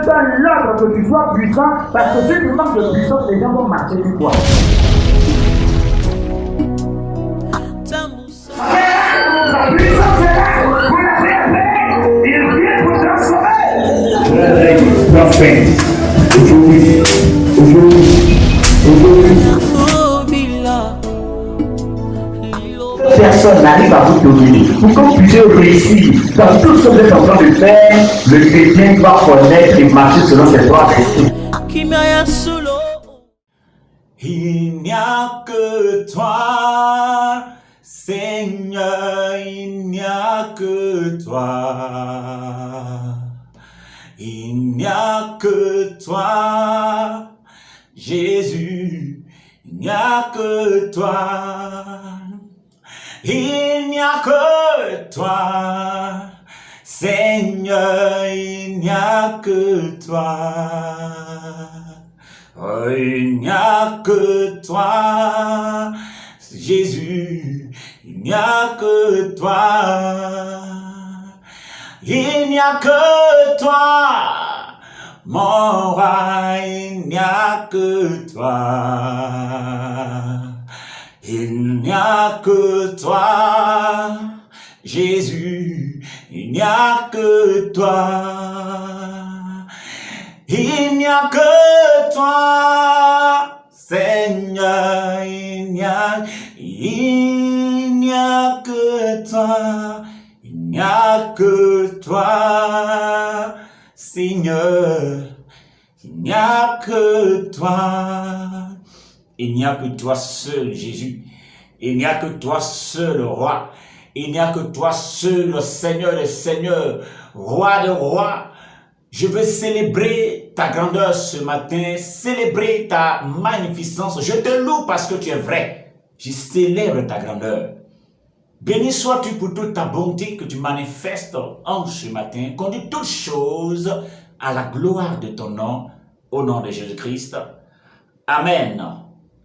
te donne l'ordre que tu sois puissant, parce que si tu manques de puissance, les gens vont marcher sur toi. La puissance est là, vous l'avez appelé, il vient vous transformer. Personne n'arrive à vous dominer. Pour que vous puissiez réussir dans tout ce que vous êtes en train de faire, le chrétien doit connaître et marcher selon ses droits d'esprit. Il n'y a que toi, Seigneur, il n'y a que toi. Il n'y a que toi, Jésus, il n'y a que toi. Il n'y a que toi, Seigneur, il n'y a que toi. Oh, il n'y a que toi, Jésus, il n'y a que toi. Il n'y a que toi, mon roi, il n'y a que toi. Il n'y a que toi, Jésus, il n'y a que toi. Il n'y a que toi, Seigneur, il n'y a que toi, il n'y a que toi, Seigneur, il n'y a que toi. Il n'y a que toi seul, Jésus. Il n'y a que toi seul, Roi. Il n'y a que toi seul, Seigneur des Seigneurs, Roi de rois. Je veux célébrer ta grandeur ce matin, célébrer ta magnificence. Je te loue parce que tu es vrai. Je célèbre ta grandeur. Béni sois-tu pour toute ta bonté que tu manifestes en ce matin. Conduis toutes choses à la gloire de ton nom, au nom de Jésus-Christ. Amen.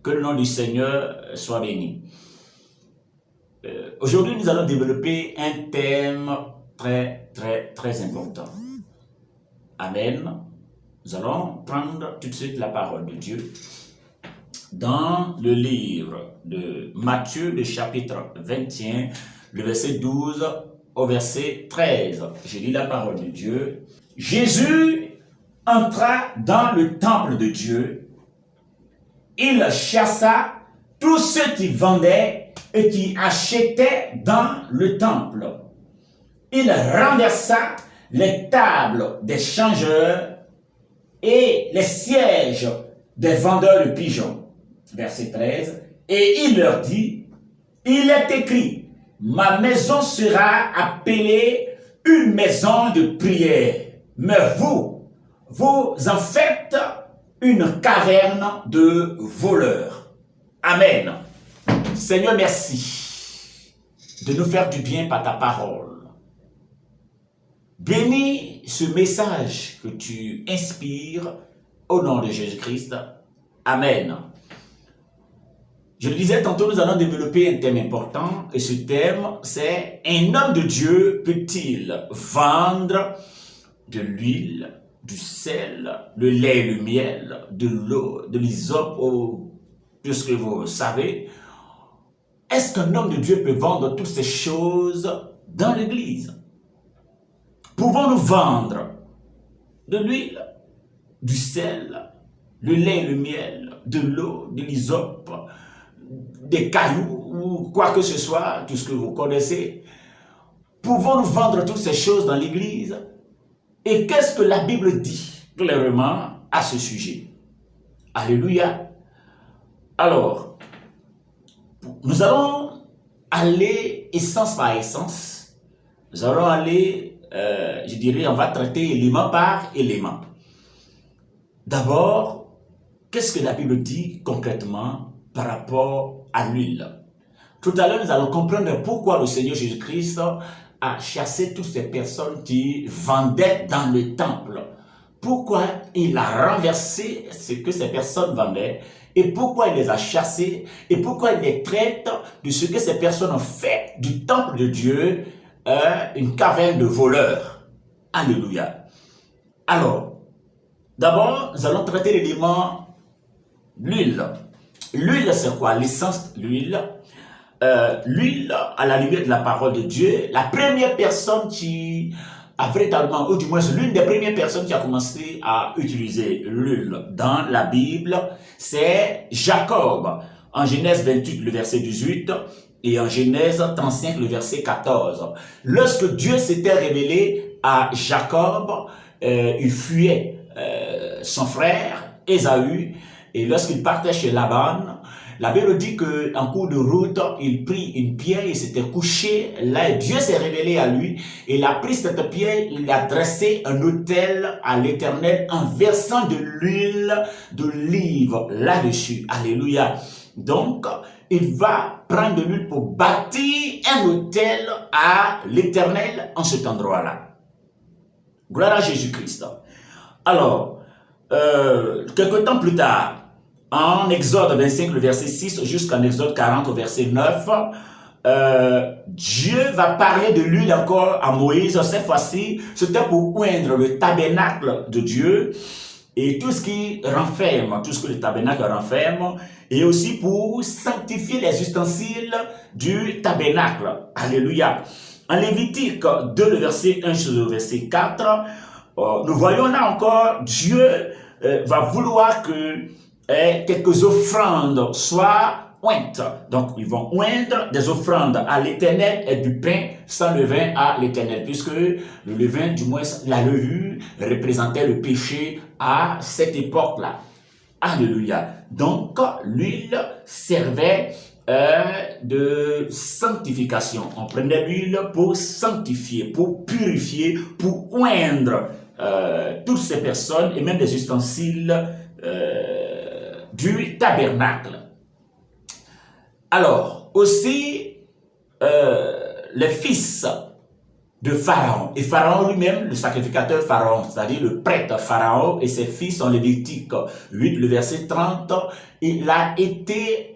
Que le nom du Seigneur soit béni. Aujourd'hui, nous allons développer un thème très important. Amen. Nous allons prendre tout de suite la parole de Dieu dans le livre de Matthieu, le chapitre 21, le verset 12 au verset 13. Je lis la parole de Dieu. Jésus entra dans le temple de Dieu. Il chassa tous ceux qui vendaient et qui achetaient dans le temple. Il renversa les tables des changeurs et les sièges des vendeurs de pigeons. Verset 13. Et il leur dit, il est écrit, ma maison sera appelée une maison de prière. Mais vous en faites une caverne de voleurs. Amen. Seigneur, merci de nous faire du bien par ta parole. Bénis ce message que tu inspires au nom de Jésus-Christ. Amen. Je le disais tantôt, nous allons développer un thème important et ce thème, c'est un homme de Dieu peut-il vendre de l'huile, du sel, le lait et le miel, de l'eau, de l'hysope, tout ce que vous savez. Est-ce qu'un homme de Dieu peut vendre toutes ces choses dans l'église? Pouvons-nous vendre de l'huile, du sel, le lait et le miel, de l'eau, de l'hysope, des cailloux ou quoi que ce soit, tout ce que vous connaissez? Pouvons-nous vendre toutes ces choses dans l'église? Et qu'est-ce que la Bible dit clairement à ce sujet? Alléluia. Alors, nous allons aller essence par essence. Nous allons aller, je dirais, on va traiter élément par élément. D'abord, qu'est-ce que la Bible dit concrètement par rapport à l'huile? Tout à l'heure, nous allons comprendre pourquoi le Seigneur Jésus-Christ a chassé toutes ces personnes qui vendaient dans le temple. Pourquoi il a renversé ce que ces personnes vendaient et pourquoi il les a chassés et pourquoi il les traite de ce que ces personnes ont fait du temple de Dieu une caverne de voleurs. Alléluia. Alors, D'abord, nous allons traiter l'élément l'huile. L'huile, c'est quoi? L'essence de l'huile. L'huile, à la lumière de la parole de Dieu, la première personne qui a véritablement, ou du moins l'une des premières personnes qui a commencé à utiliser l'huile dans la Bible, c'est Jacob. En Genèse 28, le verset 18, et en Genèse 35, le verset 14. Lorsque Dieu s'était révélé à Jacob, il fuyait son frère Ésaü, et lorsqu'il partait chez Laban, la Bible dit qu'en cours de route, il prit une pierre, il s'était couché, là Dieu s'est révélé à lui, et il a pris cette pierre, il a dressé un autel à l'Éternel en versant de l'huile d'olive là-dessus. Alléluia. Donc, il va prendre de l'huile pour bâtir un autel à l'Éternel en cet endroit-là. Gloire à Jésus-Christ. Alors, quelque temps plus tard, en Exode 25, le verset 6, jusqu'en Exode 40, au verset 9, Dieu va parler de l'huile encore à Moïse. Cette fois-ci, c'était pour oindre le tabernacle de Dieu et tout ce qui renferme, tout ce que le tabernacle renferme, et aussi pour sanctifier les ustensiles du tabernacle. Alléluia. En Lévitique 2, le verset 1 sur le verset 4, nous voyons là encore, Dieu va vouloir que quelques offrandes soient ointes. Donc, ils vont oindre des offrandes à l'Éternel et du pain sans levain à l'Éternel, puisque le levain, du moins la levure, représentait le péché à cette époque-là. Alléluia. Donc, l'huile servait de sanctification. On prenait l'huile pour sanctifier, pour purifier, pour oindre toutes ces personnes et même des ustensiles du tabernacle. Alors, aussi, les fils de Pharaon, et Pharaon lui-même, le sacrificateur Pharaon, c'est-à-dire le prêtre Pharaon et ses fils en Lévitique 8, le verset 30, il a été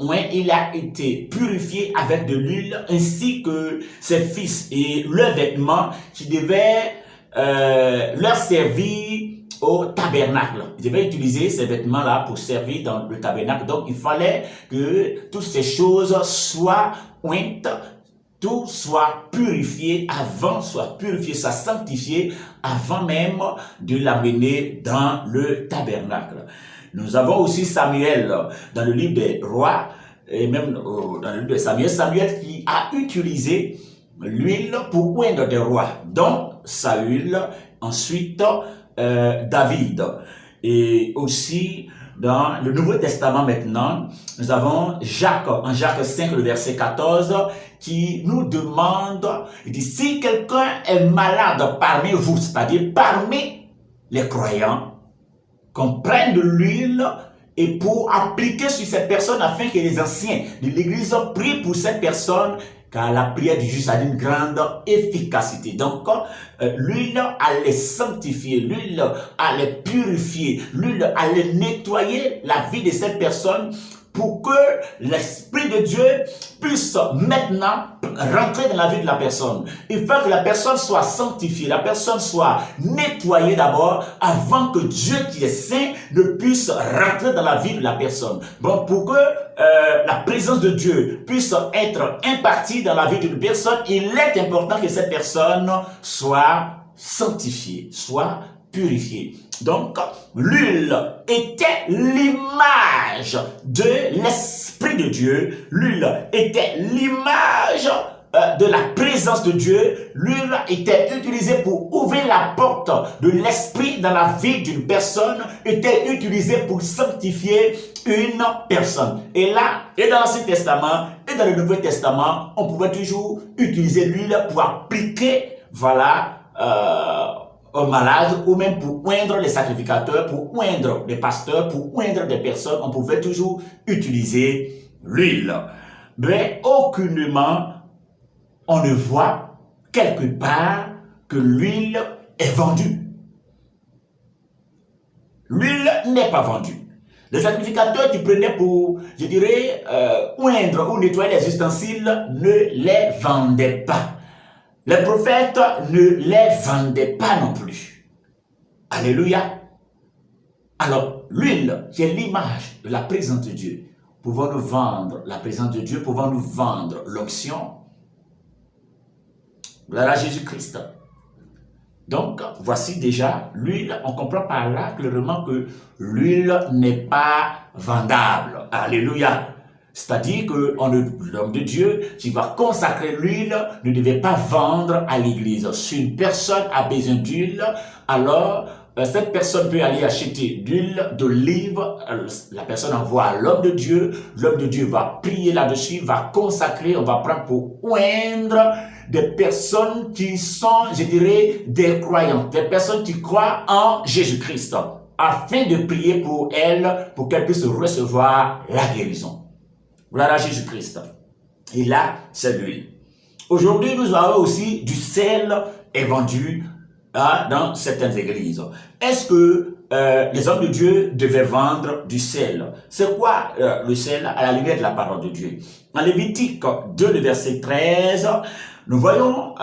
purifié avec de l'huile, ainsi que ses fils et leurs vêtements qui devaient leur servir au tabernacle. Ils devaient utiliser ces vêtements-là pour servir dans le tabernacle. Donc, il fallait que toutes ces choses soient ointes, tout soit purifié soit sanctifié avant même de l'amener dans le tabernacle. Nous avons aussi Samuel dans le livre des rois, et même dans le livre de Samuel qui a utilisé l'huile pour oindre des rois, dont Saül, ensuite David. Et aussi dans le Nouveau Testament maintenant, nous avons Jacques, en Jacques 5, le verset 14, qui nous demande, il dit, si quelqu'un est malade parmi vous, c'est-à-dire parmi les croyants, qu'on prenne de l'huile et pour appliquer sur cette personne afin que les anciens de l'Église prient pour cette personne, car la prière du juste a une grande efficacité. Donc, l'huile allait sanctifier, l'huile allait purifier, l'huile allait nettoyer la vie de cette personne pour que l'Esprit de Dieu puisse maintenant rentrer dans la vie de la personne. Il faut que la personne soit sanctifiée, la personne soit nettoyée d'abord avant que Dieu qui est saint ne puisse rentrer dans la vie de la personne. Bon, pour que la présence de Dieu puisse être impartie dans la vie d'une personne, il est important que cette personne soit sanctifiée, soit purifiée. Donc, l'huile était l'image de l'Esprit de Dieu. L'huile était l'image de la présence de Dieu. L'huile était utilisée pour ouvrir la porte de l'Esprit dans la vie d'une personne, était utilisée pour sanctifier une personne. Et là, et dans l'Ancien Testament, et dans le Nouveau Testament, on pouvait toujours utiliser l'huile pour appliquer, voilà, aux malades, ou même pour oindre les sacrificateurs, pour oindre les pasteurs, pour oindre des personnes, on pouvait toujours utiliser l'huile. Mais aucunement, on ne voit quelque part que l'huile est vendue. L'huile n'est pas vendue. Les sacrificateurs qui prenaient pour, je dirais, oindre ou nettoyer les ustensiles ne les vendaient pas. Les prophètes ne les vendaient pas non plus. Alléluia. Alors, l'huile, qui est l'image de la présence de Dieu, pouvons-nous vendre la présence de Dieu, pouvons-nous vendre l'onction? Gloire à Jésus-Christ. Donc, voici déjà l'huile. On comprend par là clairement que l'huile n'est pas vendable. Alléluia. C'est-à-dire que l'homme de Dieu qui va consacrer l'huile ne devait pas vendre à l'église. Si une personne a besoin d'huile, alors cette personne peut aller acheter d'huile d'olive. La personne envoie à l'homme de Dieu va prier là-dessus, va consacrer, on va prendre pour oindre des personnes qui sont, je dirais, des croyants, des personnes qui croient en Jésus-Christ, afin de prier pour elles, pour qu'elles puissent recevoir la guérison. Gloire à Jésus-Christ. Et là, c'est l'huile. Aujourd'hui, nous avons aussi du sel est vendu dans certaines églises. Est-ce que les hommes de Dieu devaient vendre du sel? C'est quoi le sel à la lumière de la parole de Dieu? En Lévitique 2, le verset 13, nous voyons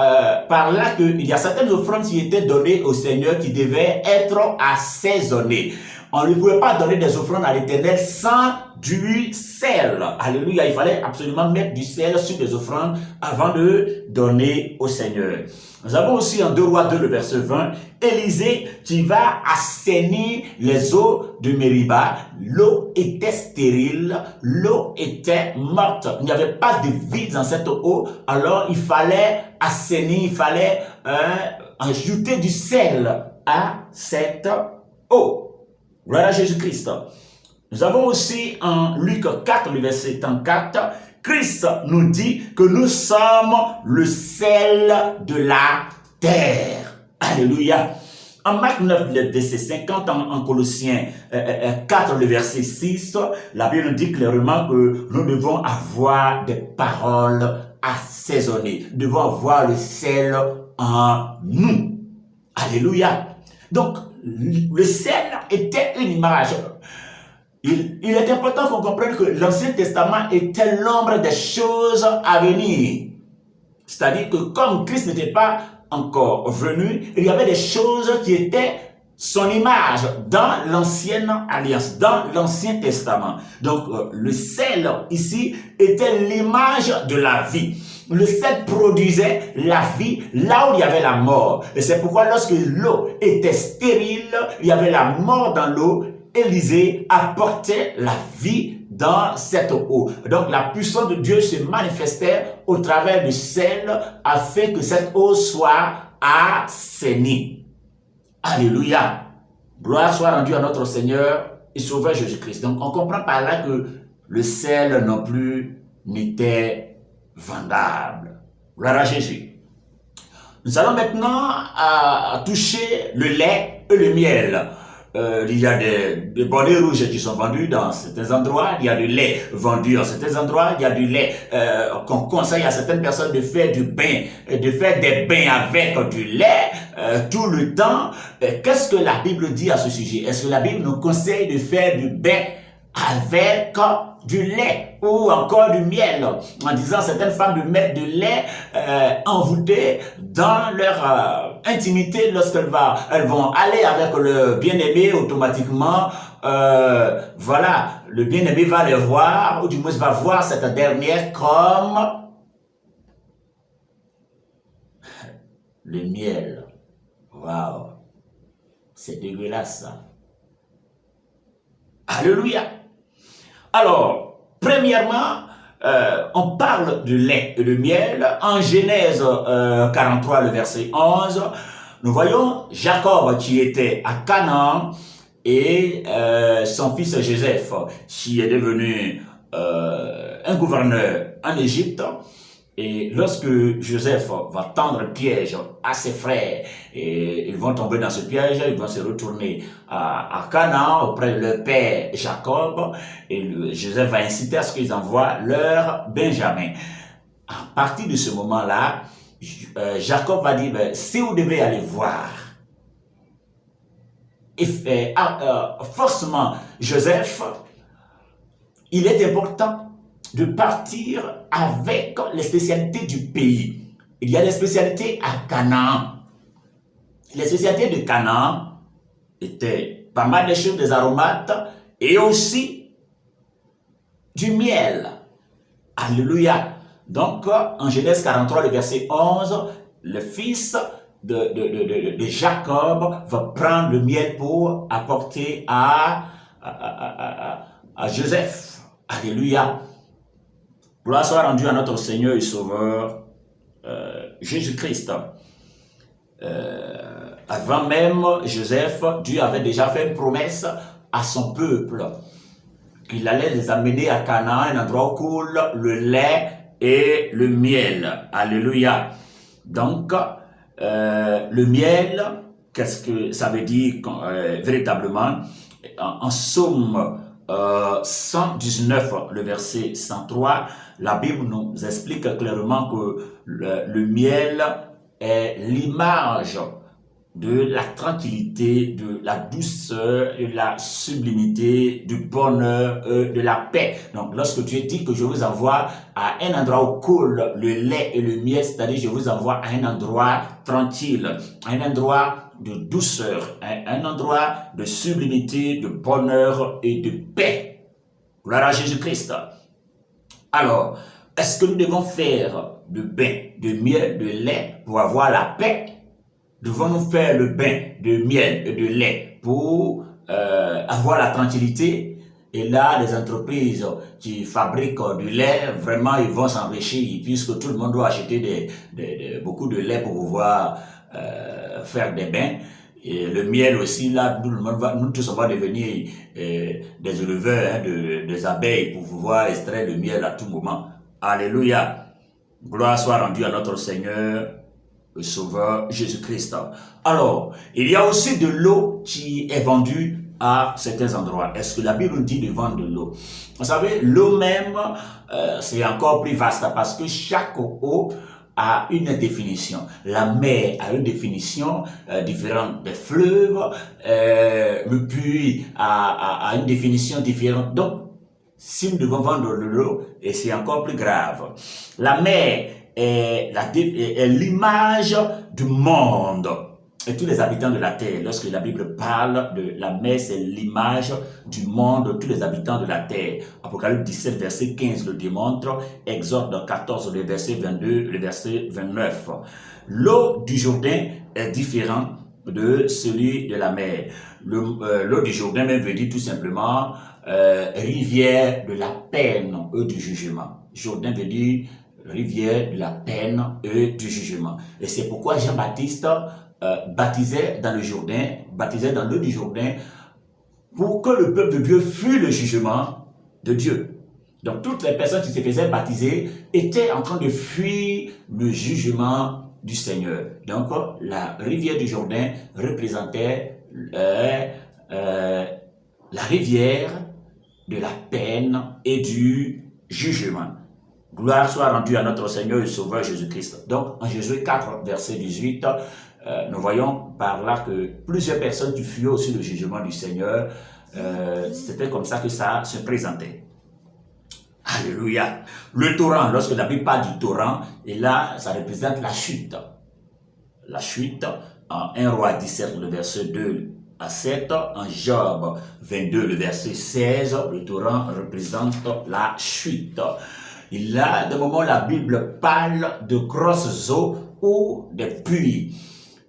par là qu'il y a certaines offrandes qui étaient données au Seigneur qui devaient être assaisonnées. On ne pouvait pas donner des offrandes à l'Éternel sans du sel. Alléluia, il fallait absolument mettre du sel sur les offrandes avant de donner au Seigneur. Nous avons aussi en 2 Rois 2, le verset 20, Élisée qui va assainir les eaux de Mériba. L'eau était stérile, l'eau était morte. Il n'y avait pas de vie dans cette eau, alors il fallait assainir, il fallait ajouter du sel à cette eau. Gloire à Jésus-Christ. Nous avons aussi en Luc 4, le verset 34, Christ nous dit que nous sommes le sel de la terre. Alléluia. En Marc 9, le verset 50, en Colossiens 4, le verset 6, la Bible nous dit clairement que nous devons avoir des paroles assaisonnées. Nous devons avoir le sel en nous. Alléluia. Donc, le sel était une image. Il est important qu'on comprenne que l'Ancien Testament était l'ombre des choses à venir. C'est-à-dire que comme Christ n'était pas encore venu, il y avait des choses qui étaient son image dans l'Ancienne Alliance, dans l'Ancien Testament. Donc, le sel ici était l'image de la vie. Le sel produisait la vie là où il y avait la mort. Et c'est pourquoi lorsque l'eau était stérile, il y avait la mort dans l'eau, Élisée apportait la vie dans cette eau. Donc la puissance de Dieu se manifestait au travers du sel afin que cette eau soit assainie. Alléluia. Gloire soit rendue à notre Seigneur et Sauveur Jésus-Christ. Donc on comprend par là que le sel non plus n'était vendable. Gloire à Jésus. Nous allons maintenant toucher le lait et le miel. Il y a des bonnets rouges qui sont vendus dans certains endroits, il y a du lait vendu dans certains endroits, il y a du lait qu'on conseille à certaines personnes de faire du bain, de faire des bains avec du lait tout le temps. Qu'est-ce que la Bible dit à ce sujet? Est-ce que la Bible nous conseille de faire du bain avec du lait ou encore du miel, en disant à certaines femmes de mettre du lait envoûté dans leur intimité lorsqu'elles vont aller avec le bien-aimé automatiquement. Voilà, le bien-aimé va les voir, ou du moins va voir cette dernière comme le miel. Waouh, c'est dégueulasse ça. Alléluia. Alors, premièrement, on parle de lait et de miel. En Genèse 43, le verset 11, nous voyons Jacob qui était à Canaan et son fils Joseph qui est devenu un gouverneur en Égypte. Et lorsque Joseph va tendre le piège à ses frères, et ils vont tomber dans ce piège, ils vont se retourner à Canaan auprès de leur père Jacob, et Joseph va inciter à ce qu'ils envoient leur Benjamin. À partir de ce moment-là, Jacob va dire, si vous devez aller voir, et forcément Joseph, il est important de partir avec les spécialités du pays. Il y a des spécialités à Canaan. Les spécialités de Canaan étaient pas mal de choses, des aromates et aussi du miel. Alléluia. Donc, en Genèse 43, le verset 11, le fils de Jacob va prendre le miel pour apporter à Joseph. Alléluia. Gloire soit rendue à notre Seigneur et Sauveur Jésus-Christ. Avant même Joseph, Dieu avait déjà fait une promesse à son peuple qu'il allait les amener à Canaan, un endroit où coule le lait et le miel. Alléluia. Donc, le miel, qu'est-ce que ça veut dire véritablement? En Somme 119, le verset 103, la Bible nous explique clairement que le miel est l'image de la tranquillité, de la douceur, de la sublimité, du bonheur, de la paix. Donc, lorsque Dieu dit que je vous envoie à un endroit où coule le lait et le miel, c'est-à-dire je vous envoie à un endroit tranquille, à un endroit de douceur, un endroit de sublimité, de bonheur et de paix. Gloire à Jésus-Christ. Alors, est-ce que nous devons faire le bain de miel, de lait pour avoir la paix? Devons-nous faire le bain de miel et de lait pour avoir la tranquillité? Et là, les entreprises qui fabriquent du lait, vraiment, ils vont s'enrichir puisque tout le monde doit acheter beaucoup de lait pour pouvoir faire des bains. Et le miel aussi, là, nous tous on va devenir des éleveurs des abeilles pour pouvoir extraire le miel à tout moment. Alléluia. Gloire soit rendue à notre Seigneur, le Sauveur Jésus-Christ. Alors, il y a aussi de l'eau qui est vendue à certains endroits. Est-ce que la Bible nous dit de vendre de l'eau? Vous savez, l'eau même, c'est encore plus vaste parce que chaque eau a une définition. La mer a une définition différente des fleuves, le puits a une définition différente. Donc, si nous devons vendre de l'eau, et c'est encore plus grave. La mer est l'image du monde et tous les habitants de la terre. Lorsque la Bible parle de la mer, c'est l'image du monde, tous les habitants de la terre. Apocalypse 17, verset 15 le démontre, Exode 14, le verset 22, le verset 29. L'eau du Jourdain est différente de celui de la mer. L'eau du Jourdain même veut dire tout simplement rivière de la peine et du jugement. Jourdain veut dire rivière de la peine et du jugement. Et c'est pourquoi Jean-Baptiste baptisait dans le Jourdain, baptisait dans l'eau du Jourdain, pour que le peuple de Dieu fût le jugement de Dieu. Donc toutes les personnes qui se faisaient baptiser étaient en train de fuir le jugement du Seigneur. Donc la rivière du Jourdain représentait la rivière de la peine et du jugement. Gloire soit rendue à notre Seigneur et Sauveur Jésus-Christ. Donc, en Jésus 4, verset 18, nous voyons par là que plusieurs personnes qui fuyaient aussi le jugement du Seigneur, c'était comme ça que ça se présentait. Alléluia. Le torrent, lorsque la Bible parle du torrent, et là, ça représente la chute. La chute, en 1 Roi 17, le verset 2 à 7, en Job 22, le verset 16, le torrent représente la chute. Il y a des moments où la Bible parle de grosses eaux ou des puits,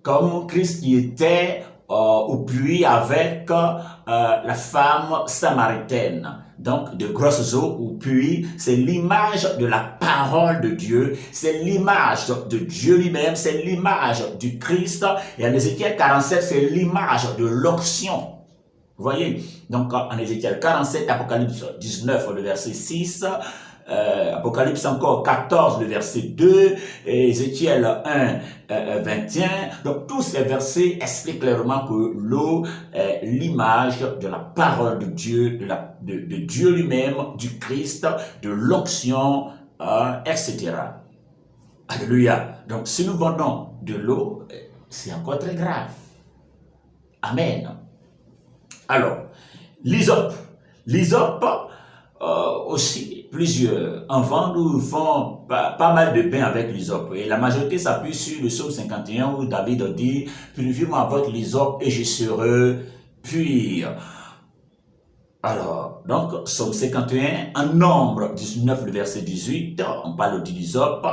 comme Christ qui était au puits avec la femme samaritaine. Donc, de grosses eaux ou puits, c'est l'image de la parole de Dieu, c'est l'image de Dieu lui-même, c'est l'image du Christ. Et en Ézéchiel 47, c'est l'image de l'onction. Vous voyez? Donc, en Ézéchiel 47, Apocalypse 19, le verset 6, Apocalypse encore 14, le verset 2, Ézéchiel 1, 21. Donc, tous ces versets expliquent clairement que l'eau est l'image de la parole de Dieu, de Dieu lui-même, du Christ, de l'onction, etc. Alléluia. Donc, si nous vendons de l'eau, c'est encore très grave. Amen. Alors, l'hysope. L'hysope, aussi, plusieurs enfants nous font pas mal de bains avec l'hysope. Et la majorité s'appuie sur le psaume 51 où David dit « Purifiez-moi avec l'hysope et je serai Puis, alors, donc, Psaume 51, en Nombre 19, le verset 18, on parle d'hysope,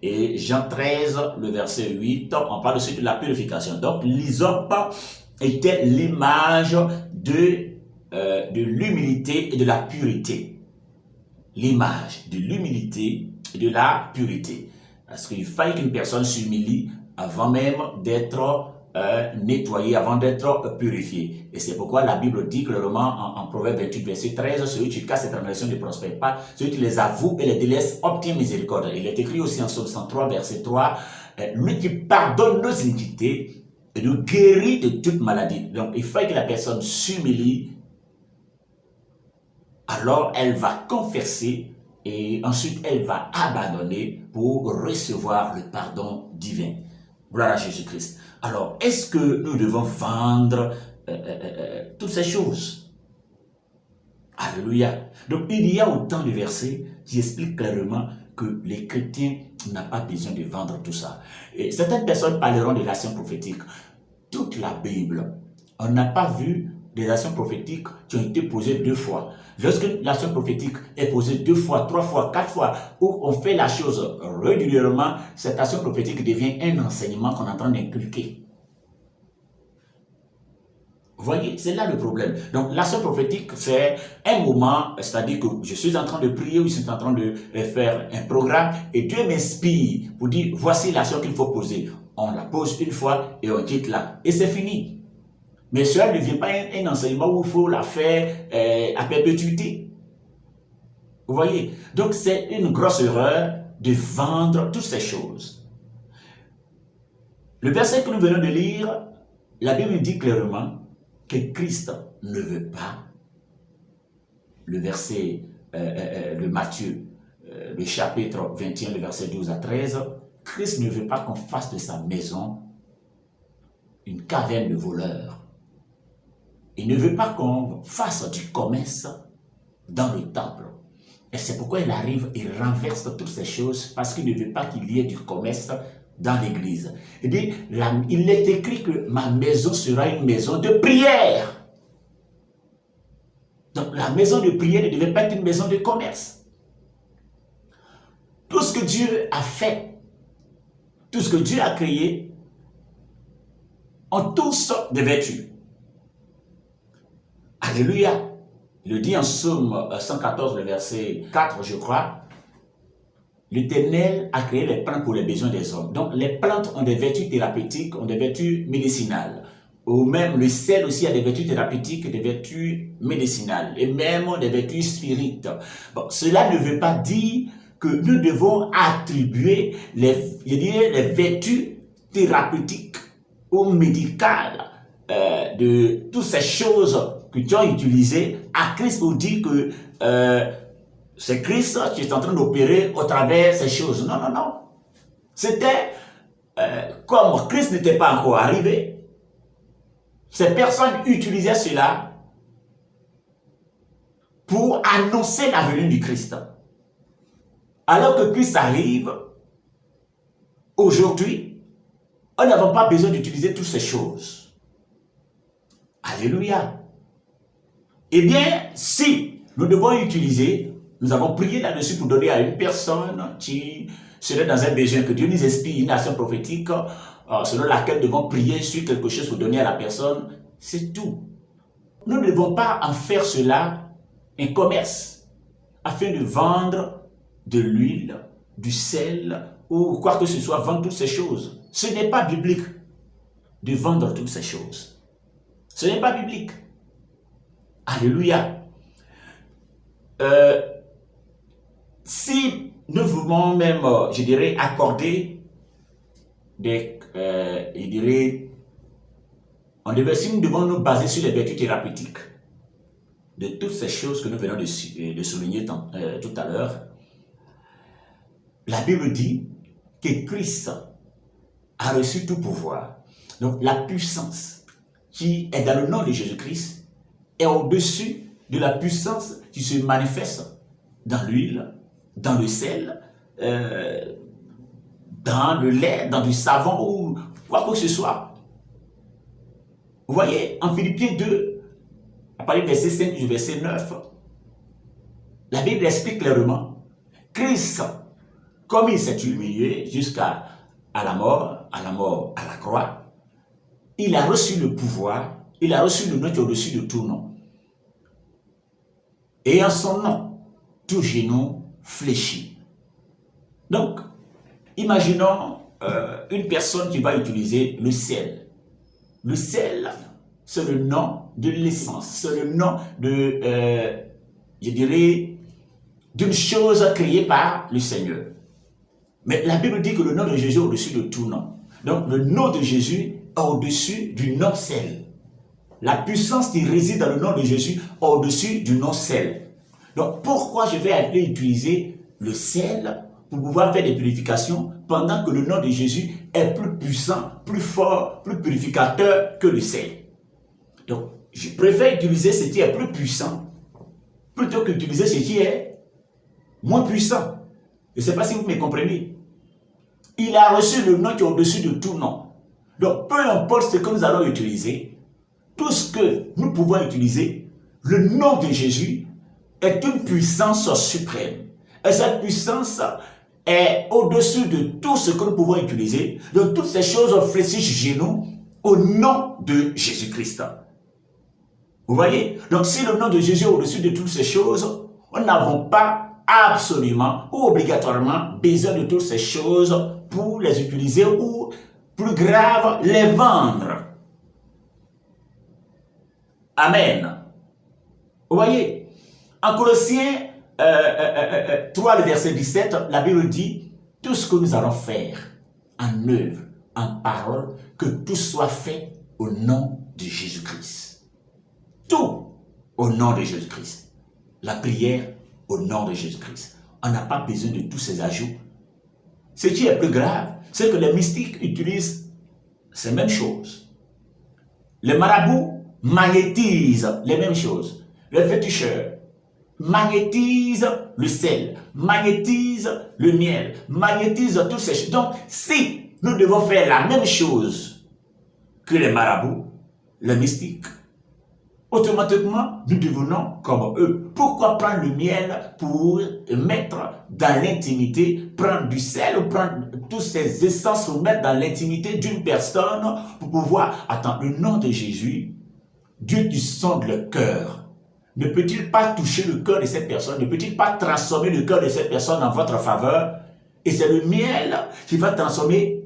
et Jean 13, le verset 8, on parle aussi de la purification. Donc, l'hysope était l'image de l'humilité et de la pureté. L'image de l'humilité et de la pureté. Parce qu'il fallait qu'une personne s'humilie avant même d'être nettoyée, avant d'être purifiée. Et c'est pourquoi la Bible dit clairement en Proverbe 28, verset 13, celui qui casse ses transgressions ne prospère pas, celui qui les avoue et les délaisse obtient miséricorde. Il est écrit aussi en Psaume 103, verset 3, lui qui pardonne nos iniquités et nous guérit de toute maladie. Donc il faut que la personne s'humilie, alors elle va confesser et ensuite elle va abandonner pour recevoir le pardon divin. Gloire à Jésus-Christ. Alors, est-ce que nous devons vendre toutes ces choses? Alléluia. Donc, il y a autant de versets qui expliquent clairement que les chrétiens n'ont pas besoin de vendre tout ça. Et certaines personnes parleront de l'action prophétique. Toute la Bible, on n'a pas vu des actions prophétiques qui ont été posées 2 fois. Lorsque l'action prophétique est posée 2 fois, 3 fois, 4 fois, où on fait la chose régulièrement, cette action prophétique devient un enseignement qu'on est en train d'inculquer. Vous voyez, c'est là le problème. Donc, l'action prophétique, c'est un moment, c'est-à-dire que je suis en train de prier ou je suis en train de faire un programme et Dieu m'inspire pour dire, voici l'action qu'il faut poser. On la pose une fois et on quitte là. Et c'est fini. Mais cela ne devient pas un enseignement où il faut la faire à perpétuité. Vous voyez? Donc, c'est une grosse erreur de vendre toutes ces choses. Le verset que nous venons de lire, la Bible dit clairement que Christ ne veut pas. Le verset, le Matthieu, le chapitre 21, le verset 12 à 13, Christ ne veut pas qu'on fasse de sa maison une caverne de voleurs. Il ne veut pas qu'on fasse du commerce dans le temple. Et c'est pourquoi il arrive et renverse toutes ces choses, parce qu'il ne veut pas qu'il y ait du commerce dans l'église. Il dit, il est écrit que ma maison sera une maison de prière. Donc la maison de prière ne devait pas être une maison de commerce. Tout ce que Dieu a fait, tout ce que Dieu a créé, ont tous des vertus. Alléluia. Il le dit en Psaume 114, le verset 4, je crois. L'Éternel a créé les plantes pour les besoins des hommes. Donc, les plantes ont des vertus thérapeutiques, ont des vertus médicinales. Ou même le sel aussi a des vertus thérapeutiques, des vertus médicinales. Et même des vertus spirites. Bon, cela ne veut pas dire que nous devons attribuer les vertus thérapeutiques ou médicales de toutes ces choses que tu as utilisées à Christ pour dire que c'est Christ qui est en train d'opérer au travers ces choses. Non, non, non. C'était comme Christ n'était pas encore arrivé, ces personnes utilisaient cela pour annoncer la venue du Christ. Alors que Christ arrive, aujourd'hui, nous n'avons pas besoin d'utiliser toutes ces choses. Alléluia. Eh bien, si nous devons utiliser, nous avons prié là-dessus pour donner à une personne qui serait dans un besoin, que Dieu nous inspire une action prophétique selon laquelle nous devons prier sur quelque chose pour donner à la personne, c'est tout. Nous ne devons pas en faire cela un commerce afin de vendre de l'huile, du sel ou quoi que ce soit, vendre toutes ces choses. Ce n'est pas biblique de vendre toutes ces choses. Ce n'est pas biblique. Alléluia. Si nous voulons même, je dirais, accorder des, si nous devons nous baser sur les vertus thérapeutiques de toutes ces choses que nous venons de souligner tout à l'heure, la Bible dit que Christ a reçu tout pouvoir. Donc la puissance qui est dans le nom de Jésus-Christ est au-dessus de la puissance qui se manifeste dans l'huile, dans le sel, dans le lait, dans du savon ou quoi que ce soit. Vous voyez, en Philippiens 2, à partir du verset 5 du verset 9, la Bible explique clairement, Christ, comme il s'est humilié jusqu'à la mort, à la croix, il a reçu le pouvoir, il a reçu le nom qui est au-dessus de tout nom. Et en son nom, tout genou fléchit. Donc, imaginons une personne qui va utiliser le sel. Le sel, c'est le nom de l'essence, c'est le nom de, je dirais, d'une chose créée par le Seigneur. Mais la Bible dit que le nom de Jésus est au-dessus de tout nom. Donc, le nom de Jésus est au-dessus du nom sel. La puissance qui réside dans le nom de Jésus est au-dessus du nom sel. Donc, pourquoi je vais aller utiliser le sel pour pouvoir faire des purifications pendant que le nom de Jésus est plus puissant, plus fort, plus purificateur que le sel? Donc, je préfère utiliser ce qui est plus puissant plutôt qu'utiliser ce qui est moins puissant. Je ne sais pas si vous me comprenez. Il a reçu le nom qui est au-dessus de tout nom. Donc, peu importe ce que nous allons utiliser, tout ce que nous pouvons utiliser, le nom de Jésus est une puissance suprême. Et cette puissance est au-dessus de tout ce que nous pouvons utiliser. Donc, toutes ces choses fléchissent chez nous au nom de Jésus-Christ. Vous voyez? Donc, si le nom de Jésus est au-dessus de toutes ces choses, nous n'avons pas absolument ou obligatoirement besoin de toutes ces choses pour les utiliser ou, plus grave, les vendre. Amen. Vous voyez? En Colossiens 3, le verset 17, la Bible dit, tout ce que nous allons faire en œuvre, en parole, que tout soit fait au nom de Jésus-Christ. Tout au nom de Jésus-Christ. La prière au nom de Jésus-Christ. On n'a pas besoin de tous ces ajouts. Ce qui est plus grave, c'est que les mystiques utilisent ces mêmes choses. Les marabouts magnétisent les mêmes choses. Les féticheurs magnétisent le sel, magnétisent le miel, magnétisent toutes ces choses. Donc, si nous devons faire la même chose que les marabouts, les mystiques, automatiquement, nous devenons comme eux. Pourquoi prendre le miel pour mettre dans l'intimité, prendre du sel, ou prendre toutes ces essences pour mettre dans l'intimité d'une personne pour pouvoir, attends, le nom de Jésus, Dieu qui sonde le cœur, ne peut-il pas toucher le cœur de cette personne, ne peut-il pas transformer le cœur de cette personne en votre faveur? Et c'est le miel qui va transformer,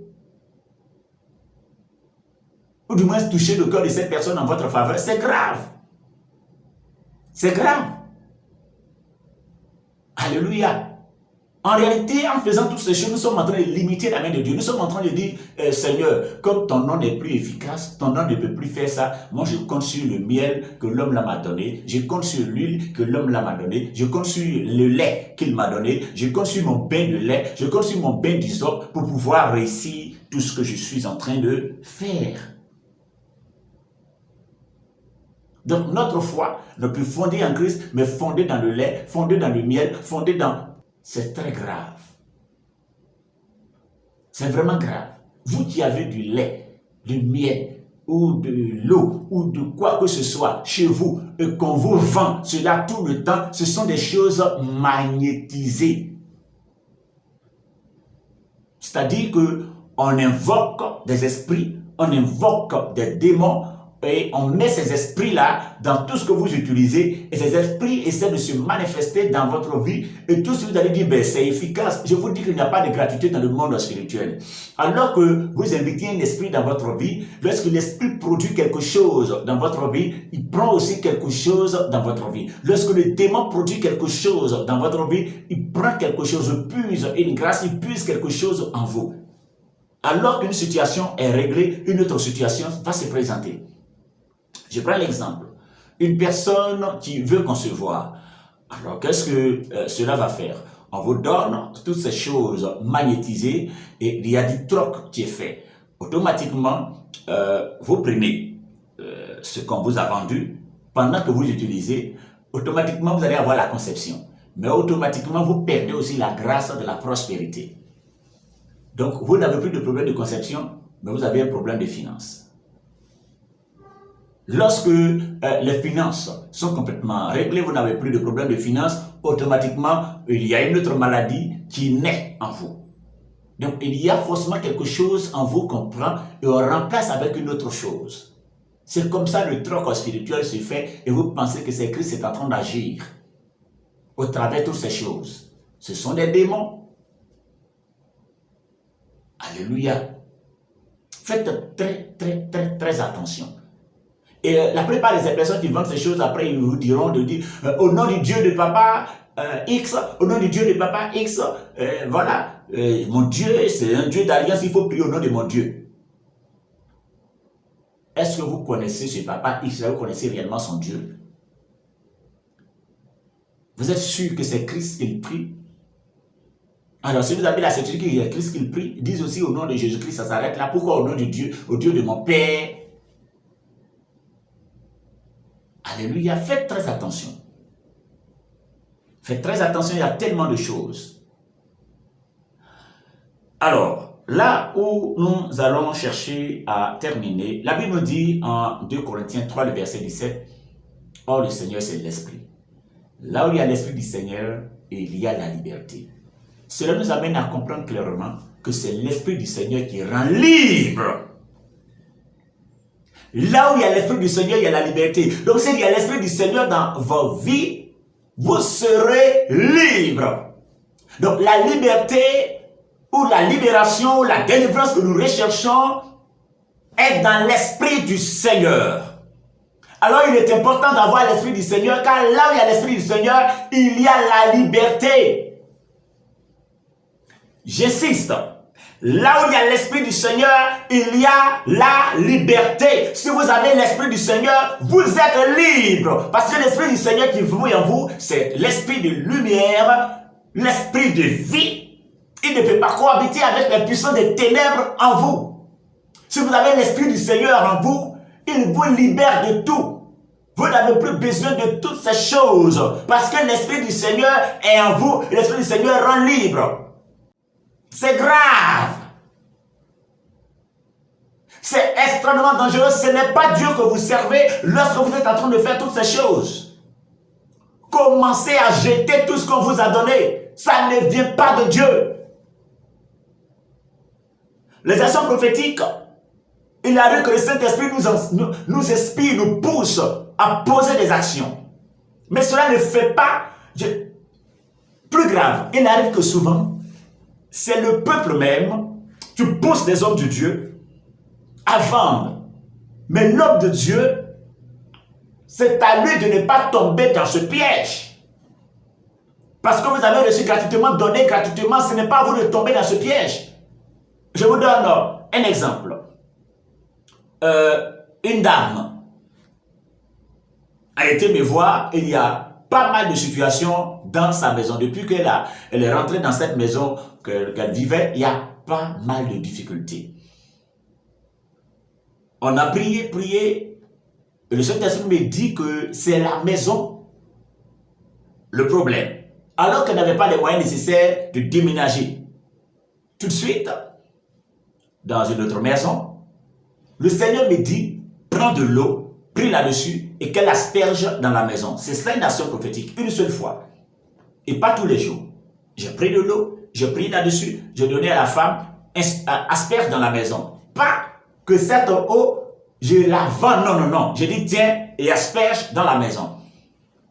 ou du moins toucher le cœur de cette personne en votre faveur. C'est grave. C'est grave. Alléluia. En réalité, en faisant toutes ces choses, nous sommes en train de limiter la main de Dieu. Nous sommes en train de dire, Seigneur, comme ton nom n'est plus efficace, ton nom ne peut plus faire ça, moi je compte sur le miel que l'homme m'a donné, je compte sur l'huile que l'homme m'a donné, je compte sur le lait qu'il m'a donné, je compte sur mon bain de lait, je compte sur mon bain d'hysope pour pouvoir réussir tout ce que je suis en train de faire. Donc notre foi n'est plus fondée en Christ, mais fondée dans le lait, fondée dans le miel, fondée dans... C'est très grave. C'est vraiment grave. Vous qui avez du lait, du miel, ou de l'eau, ou de quoi que ce soit chez vous, et qu'on vous vend cela tout le temps, ce sont des choses magnétisées. C'est-à-dire qu'on invoque des esprits, on invoque des démons, et on met ces esprits-là dans tout ce que vous utilisez, et ces esprits essaient de se manifester dans votre vie, et tout ce que vous allez dire, ben, c'est efficace. Je vous dis qu'il n'y a pas de gratuité dans le monde spirituel. Alors que vous invitez un esprit dans votre vie, lorsque l'esprit produit quelque chose dans votre vie, il prend aussi quelque chose dans votre vie. Lorsque le démon produit quelque chose dans votre vie, il prend quelque chose, puise une grâce, il puise quelque chose en vous. Alors qu'une situation est réglée, une autre situation va se présenter. Je prends l'exemple. Une personne qui veut concevoir. Alors, qu'est-ce que cela va faire? On vous donne toutes ces choses magnétisées et il y a du troc qui est fait. Automatiquement, vous prenez ce qu'on vous a vendu. Pendant que vous utilisez, automatiquement, vous allez avoir la conception. Mais automatiquement, vous perdez aussi la grâce de la prospérité. Donc, vous n'avez plus de problème de conception, mais vous avez un problème de finances. Lorsque les finances sont complètement réglées, vous n'avez plus de problème de finances, automatiquement, il y a une autre maladie qui naît en vous. Donc, il y a forcément quelque chose en vous qu'on prend et on remplace avec une autre chose. C'est comme ça le troc spirituel se fait et vous pensez que c'est Christ qui est en train d'agir au travers de toutes ces choses. Ce sont des démons. Alléluia. Faites très attention. Et la plupart des personnes qui vendent ces choses, après, ils vous diront de dire au nom du Dieu de papa X, au nom du Dieu de papa X, voilà, mon Dieu, c'est un Dieu d'alliance, il faut prier au nom de mon Dieu. Est-ce que vous connaissez ce papa X, vous connaissez réellement son Dieu? Vous êtes sûr que c'est Christ qu'il prie? Alors, si vous avez la certitude qu'il y a Christ qu'il prie, disent aussi au nom de Jésus-Christ, ça s'arrête là. Pourquoi au nom de Dieu, au Dieu de mon Père? Alléluia, faites très attention. Faites très attention, il y a tellement de choses. Alors, là où nous allons chercher à terminer, la Bible dit en 2 Corinthiens 3, le verset 17, « Or le Seigneur, c'est l'Esprit. » Là où il y a l'Esprit du Seigneur, il y a la liberté. Cela nous amène à comprendre clairement que c'est l'Esprit du Seigneur qui rend libre. Là où il y a l'Esprit du Seigneur, il y a la liberté. Donc, s'il y a l'Esprit du Seigneur dans vos vies, vous serez libre. Donc, la liberté ou la libération, la délivrance que nous recherchons est dans l'Esprit du Seigneur. Alors, il est important d'avoir l'Esprit du Seigneur, car là où il y a l'Esprit du Seigneur, il y a la liberté. J'insiste. Là où il y a l'Esprit du Seigneur, il y a la liberté. Si vous avez l'Esprit du Seigneur, vous êtes libre. Parce que l'Esprit du Seigneur qui vit en vous, c'est l'Esprit de lumière, l'Esprit de vie. Il ne peut pas cohabiter avec les puissants des ténèbres en vous. Si vous avez l'Esprit du Seigneur en vous, il vous libère de tout. Vous n'avez plus besoin de toutes ces choses. Parce que l'Esprit du Seigneur est en vous. L'Esprit du Seigneur rend libre. C'est grave. C'est extrêmement dangereux. Ce n'est pas Dieu que vous servez lorsque vous êtes en train de faire toutes ces choses. Commencez à jeter tout ce qu'on vous a donné. Ça ne vient pas de Dieu. Les actions prophétiques, il arrive que le Saint-Esprit nous inspire, nous pousse à poser des actions. Mais cela ne fait pas... Plus grave, il arrive que souvent, c'est le peuple même, tu pousses des hommes de Dieu à vendre. Mais l'homme de Dieu, c'est à lui de ne pas tomber dans ce piège. Parce que vous avez reçu gratuitement, donné gratuitement, ce n'est pas à vous de tomber dans ce piège. Je vous donne un exemple. Une dame a été me voir, il y a pas mal de situations dans sa maison. Depuis qu'elle est rentrée dans cette maison qu'elle vivait, il y a pas mal de difficultés. On a prié, et le Saint-Esprit me dit que c'est la maison le problème. Alors qu'elle n'avait pas les moyens nécessaires de déménager. Tout de suite, dans une autre maison, le Seigneur me dit, prends de l'eau, prie là-dessus et qu'elle asperge dans la maison. C'est ça une action prophétique, une seule fois. Et pas tous les jours. J'ai pris de l'eau, je prie là-dessus, je donnais à la femme, asperge dans la maison. Pas que cette eau, je la vends, non, non, non. Je dis tiens et asperge dans la maison.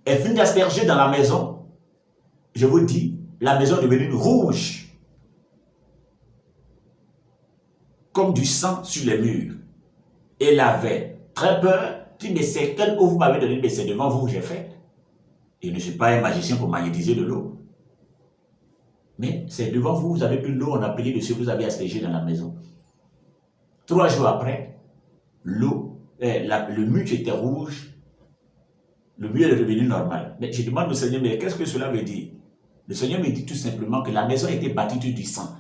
Elle finit d'asperger dans la maison. Je vous dis, la maison est devenue rouge. Comme du sang sur les murs. Elle avait très peur. Tu mais c'est quelle eau vous m'avez donné, mais c'est devant vous que j'ai fait. Je ne suis pas un magicien pour magnétiser de l'eau. Mais c'est devant vous, vous avez pris l'eau, on a prié dessus, vous avez aspergé dans la maison. 3 jours après, l'eau, le mur qui était rouge, le mur est devenu normal. Mais je demande au Seigneur, mais qu'est-ce que cela veut dire? Le Seigneur me dit tout simplement que la maison était bâtie du sang.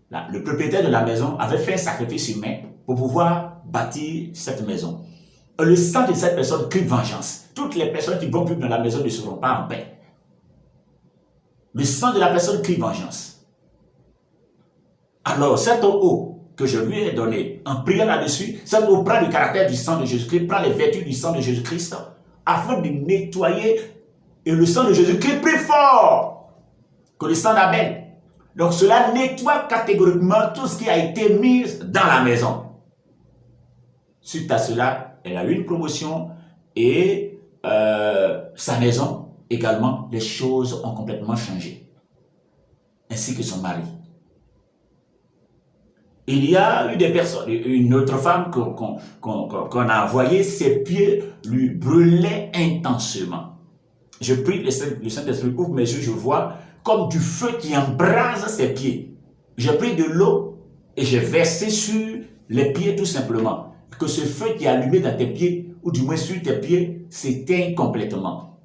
Là, le propriétaire de la maison avait fait un sacrifice humain pour pouvoir bâtir cette maison. Et le sang de cette personne crie vengeance. Toutes les personnes qui vont vivre dans la maison ne seront pas en paix. Le sang de la personne crie vengeance. Alors, cette eau que je lui ai donné, en priant là-dessus, c'est qu'on prend le caractère du sang de Jésus-Christ, prend les vertus du sang de Jésus-Christ, afin de nettoyer, et le sang de Jésus-Christ est plus fort que le sang d'Abel. Donc cela nettoie catégoriquement tout ce qui a été mis dans la maison. Suite à cela, elle a eu une promotion et sa maison également, les choses ont complètement changé. Ainsi que son mari. Il y a eu des personnes, une autre femme qu'on a envoyée, ses pieds lui brûlaient intensément. Je prie, le Saint-Esprit ouvre mes yeux, je vois comme du feu qui embrase ses pieds. J'ai pris de l'eau et j'ai versé sur les pieds tout simplement. Que ce feu qui est allumé dans tes pieds, ou du moins sur tes pieds, s'éteint complètement.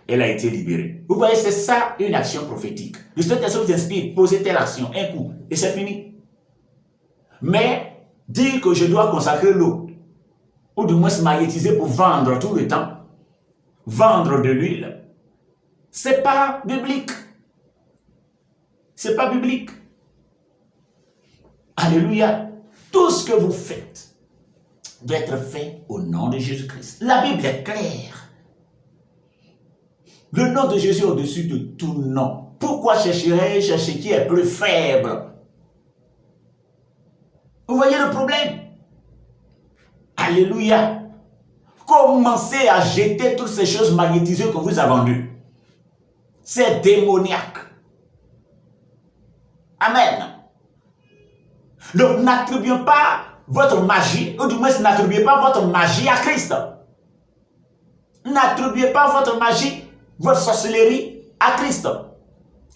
Elle a été libérée. Vous voyez, c'est ça une action prophétique. Le Saint-Esprit vous inspire, posez telle action, un coup, et c'est fini. Mais dire que je dois consacrer l'eau, ou du moins se magnétiser pour vendre tout le temps, vendre de l'huile, c'est pas biblique. C'est pas biblique. Alléluia. Tout ce que vous faites doit être fait au nom de Jésus-Christ. La Bible est claire. Le nom de Jésus est au-dessus de tout nom. Pourquoi chercherais-je ce qui est plus faible? Vous voyez le problème? Alléluia. Commencez à jeter toutes ces choses magnétisées qu'on vous a vendues. C'est démoniaque. Amen. Donc n'attribuez pas votre magie, ou du moins n'attribuez pas votre magie à Christ. N'attribuez pas votre magie, votre sorcellerie à Christ.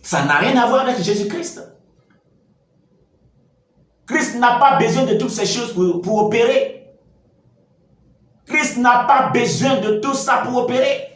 Ça n'a rien à voir avec Jésus-Christ. Christ n'a pas besoin de toutes ces choses pour opérer. Christ n'a pas besoin de tout ça pour opérer.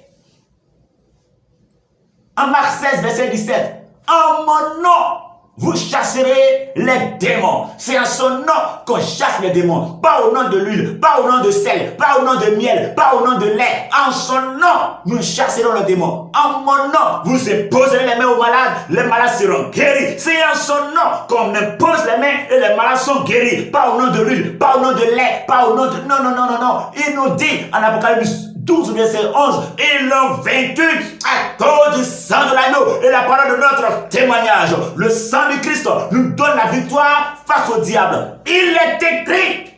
En Marc 16, verset 17, en mon nom, vous chasserez les démons. C'est en son nom qu'on chasse les démons. Pas au nom de l'huile, pas au nom de sel, pas au nom de miel, pas au nom de lait. En son nom, nous chasserons les démons. En mon nom, vous imposerez les mains aux malades, les malades seront guéris. C'est en son nom qu'on impose les mains et les malades sont guéris. Pas au nom de l'huile, pas au nom de lait, pas au nom de... Non, non, non, non, non. Il nous dit en Apocalypse 12, verset 11, ils l'ont vaincu à cause du sang de l'agneau et la parole de notre témoignage. Le sang du Christ nous donne la victoire face au diable. Il est écrit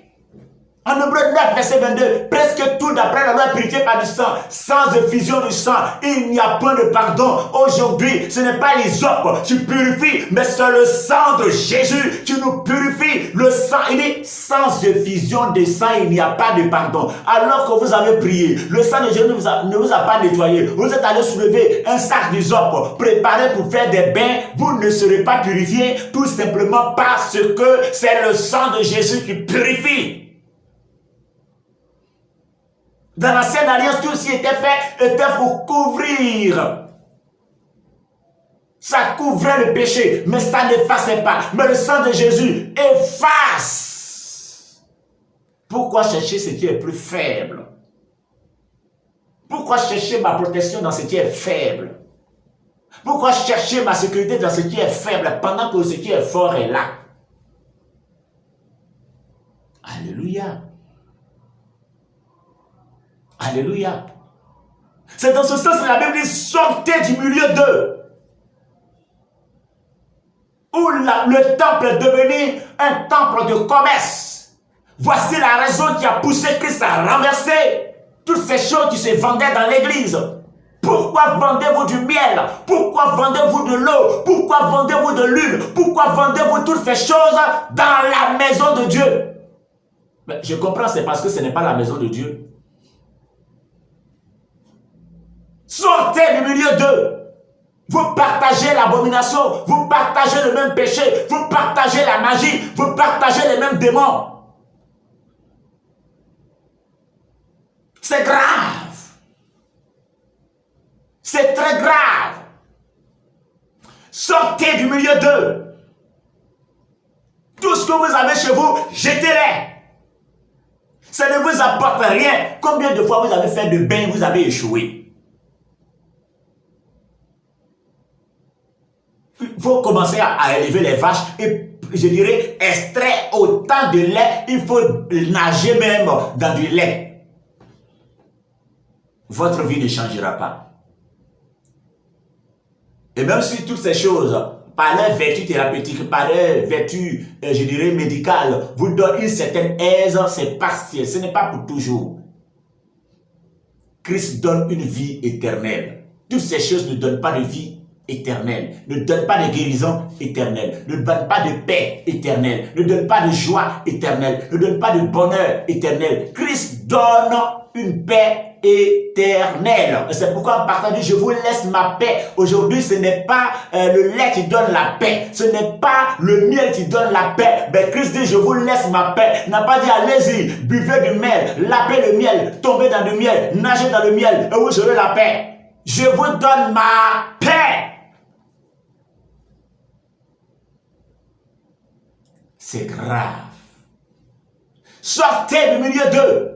en Hébreux 9, verset 22, presque tout d'après la loi est purifié par du sang. Sans effusion du sang, il n'y a point de pardon. Aujourd'hui, ce n'est pas les hommes qui purifient, mais c'est le sang de Jésus qui nous purifie. Le sang, il dit, sans effusion de sang, il n'y a pas de pardon. Alors que vous avez prié, le sang de Jésus ne vous a pas nettoyé. Vous êtes allé soulever un sac d'hysope, préparé pour faire des bains. Vous ne serez pas purifié, tout simplement parce que c'est le sang de Jésus qui purifie. Dans l'ancienne alliance, tout ce qui était fait était pour couvrir. Ça couvrait le péché, mais ça n'effaçait pas. Mais le sang de Jésus efface. Pourquoi chercher ce qui est plus faible? Pourquoi chercher ma protection dans ce qui est faible? Pourquoi chercher ma sécurité dans ce qui est faible pendant que ce qui est fort est là? Alléluia. Alléluia. C'est dans ce sens que la Bible dit sortez du milieu d'eux. Où le temple est devenu un temple de commerce. Voici la raison qui a poussé Christ à renverser toutes ces choses qui se vendaient dans l'église. Pourquoi vendez-vous du miel? Pourquoi vendez-vous de l'eau? Pourquoi vendez-vous de l'huile? Pourquoi vendez-vous toutes ces choses dans la maison de Dieu? Mais je comprends, c'est parce que ce n'est pas la maison de Dieu. Sortez du milieu d'eux. Vous partagez l'abomination, vous partagez le même péché, vous partagez la magie, vous partagez les mêmes démons. C'est grave. C'est très grave. Sortez du milieu d'eux. Tout ce que vous avez chez vous, jetez-les. Ça ne vous apporte rien. Combien de fois vous avez fait de bain, vous avez échoué? Il faut commencer à élever les vaches et je dirais, extraire autant de lait, il faut nager même dans du lait. Votre vie ne changera pas. Et même si toutes ces choses, par leur vertu thérapeutique, par leur vertu, je dirais, médicale, vous donnent une certaine aise, c'est partiel, ce n'est pas pour toujours. Christ donne une vie éternelle. Toutes ces choses ne donnent pas de vie éternelle, ne donnent pas de guérison éternelle, ne donnent pas de paix éternelle, ne donnent pas de joie éternelle, ne donnent pas de bonheur éternel. Christ donne une paix éternelle. C'est pourquoi en partant dit, je vous laisse ma paix. Aujourd'hui, ce n'est pas le lait qui donne la paix, ce n'est pas le miel qui donne la paix. Mais Christ dit, je vous laisse ma paix. Il n'a pas dit, allez-y, buvez du miel, lapez le miel, tombez dans le miel, nagez dans le miel, et vous aurez la paix. Je vous donne ma paix. C'est grave. Sortez du milieu d'eux.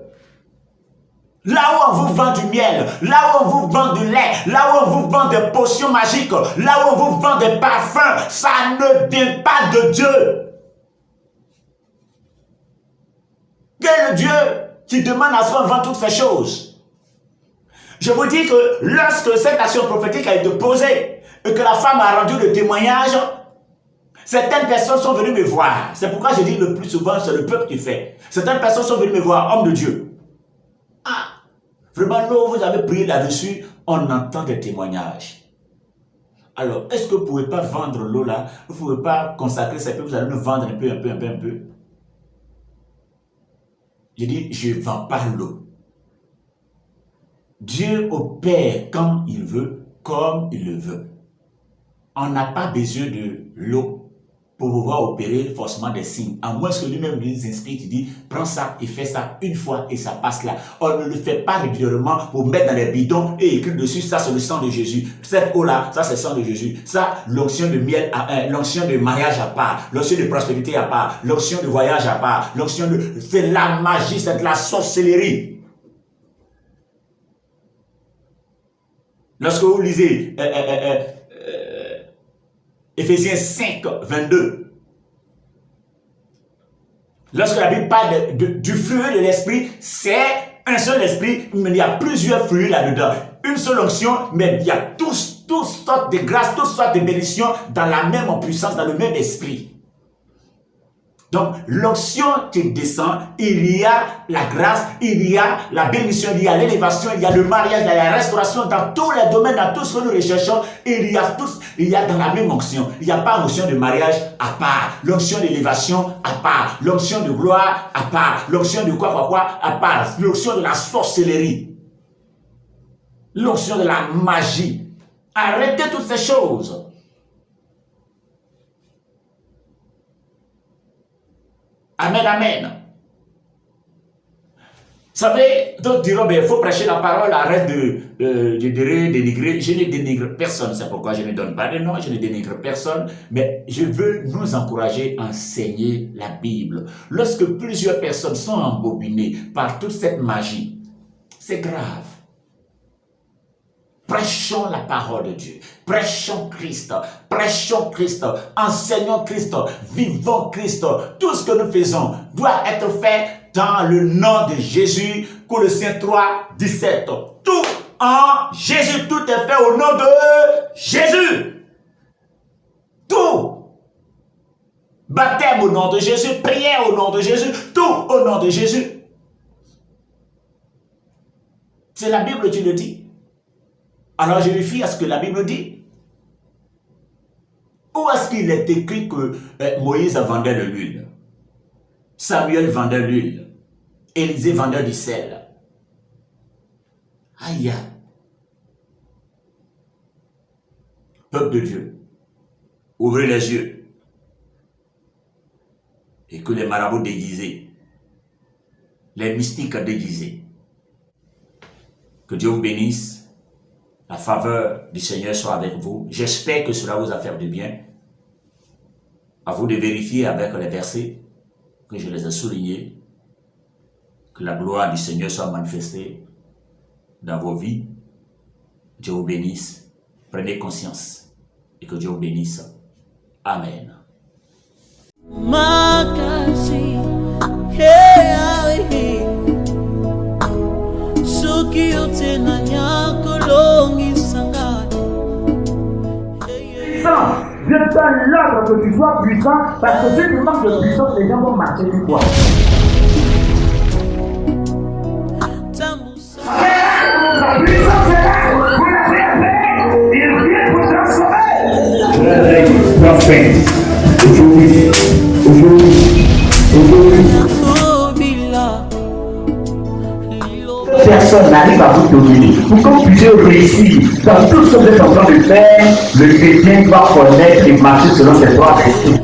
Là où on vous vend du miel, là où on vous vend du lait, là où on vous vend des potions magiques, là où on vous vend des parfums, ça ne vient pas de Dieu. Quel est le Dieu qui demande à ce qu'on vende toutes ces choses? Je vous dis que lorsque cette action prophétique a été posée et que la femme a rendu le témoignage, certaines personnes sont venues me voir. C'est pourquoi je dis le plus souvent, c'est le peuple qui fait. Certaines personnes sont venues me voir, homme de Dieu. Ah, vraiment, là où vous avez prié là-dessus, on entend des témoignages. Alors, est-ce que vous ne pouvez pas vendre l'eau là? Vous ne pouvez pas consacrer ces peu, vous allez nous vendre un peu. Je dis, je ne vends pas l'eau. Dieu opère quand il veut, comme il le veut. On n'a pas besoin de l'eau pour pouvoir opérer forcément des signes. À moins que lui-même lui inspire, il dit, prends ça et fais ça une fois et ça passe là. On ne le fait pas régulièrement pour mettre dans les bidons et écrire dessus, ça c'est le sang de Jésus. Cette eau-là, ça c'est le sang de Jésus. Ça, l'onction de miel, l'onction de mariage à part, l'onction de prospérité à part, l'onction de voyage à part, l'onction de... C'est la magie, c'est de la sorcellerie. Lorsque vous lisez Éphésiens 5, 22. Lorsque la Bible parle du fruit de l'esprit, c'est un seul esprit, mais il y a plusieurs fruits là-dedans. Une seule onction, mais il y a toutes sortes de grâces, toutes sortes de bénédictions dans la même puissance, dans le même esprit. Donc, l'onction qui descend, il y a la grâce, il y a la bénédiction, il y a l'élévation, il y a le mariage, il y a la restauration, dans tous les domaines, dans tout ce que nous recherchons, il y a dans la même onction. Il n'y a pas l'onction de mariage à part, l'onction d'élévation à part, l'onction de gloire à part, l'onction de quoi à part, l'onction de la sorcellerie, l'onction de la magie. Arrêtez toutes ces choses. Amen, amen. Vous savez, d'autres diront, il faut prêcher la parole, arrête de dénigrer. Je ne dénigre personne, c'est pourquoi je ne donne pas de nom, je ne dénigre personne, mais je veux nous encourager à enseigner la Bible. Lorsque plusieurs personnes sont embobinées par toute cette magie, c'est grave. Prêchons la parole de Dieu, prêchons Christ, enseignons Christ, vivons Christ. Tout ce que nous faisons doit être fait dans le nom de Jésus. Colossiens 3, 17. Tout en Jésus, tout est fait au nom de Jésus. Tout. Baptême au nom de Jésus, prière au nom de Jésus, tout au nom de Jésus. C'est la Bible qui le dit. Alors je me fie à ce que la Bible dit. Où est-ce qu'il est écrit que Moïse vendait de l'huile? Samuel vendait l'huile. Élisée vendait du sel. Aïe. Peuple de Dieu, ouvrez les yeux. Et que les marabouts déguisés, les mystiques déguisés, que Dieu vous bénisse. La faveur du Seigneur soit avec vous. J'espère que cela vous a fait du bien. À vous de vérifier avec les versets que je les ai soulignés. Que la gloire du Seigneur soit manifestée dans vos vies. Dieu vous bénisse. Prenez conscience et que Dieu vous bénisse. Amen. Makasi, suki yote na nyako longi sangani. Dieu donne l'ordre que tu sois puissant, parce que si tu manques de puissance, les gens vont marcher sur toi. La puissance est là, vous l'avez fait, il vient vous transformer. Prophète, aujourd'hui. Personne n'arrive à vous dominer. Pour que vous puissiez réussir dans tout ce que vous êtes en train de faire, le chrétien doit connaître et marcher selon ses trois esprits.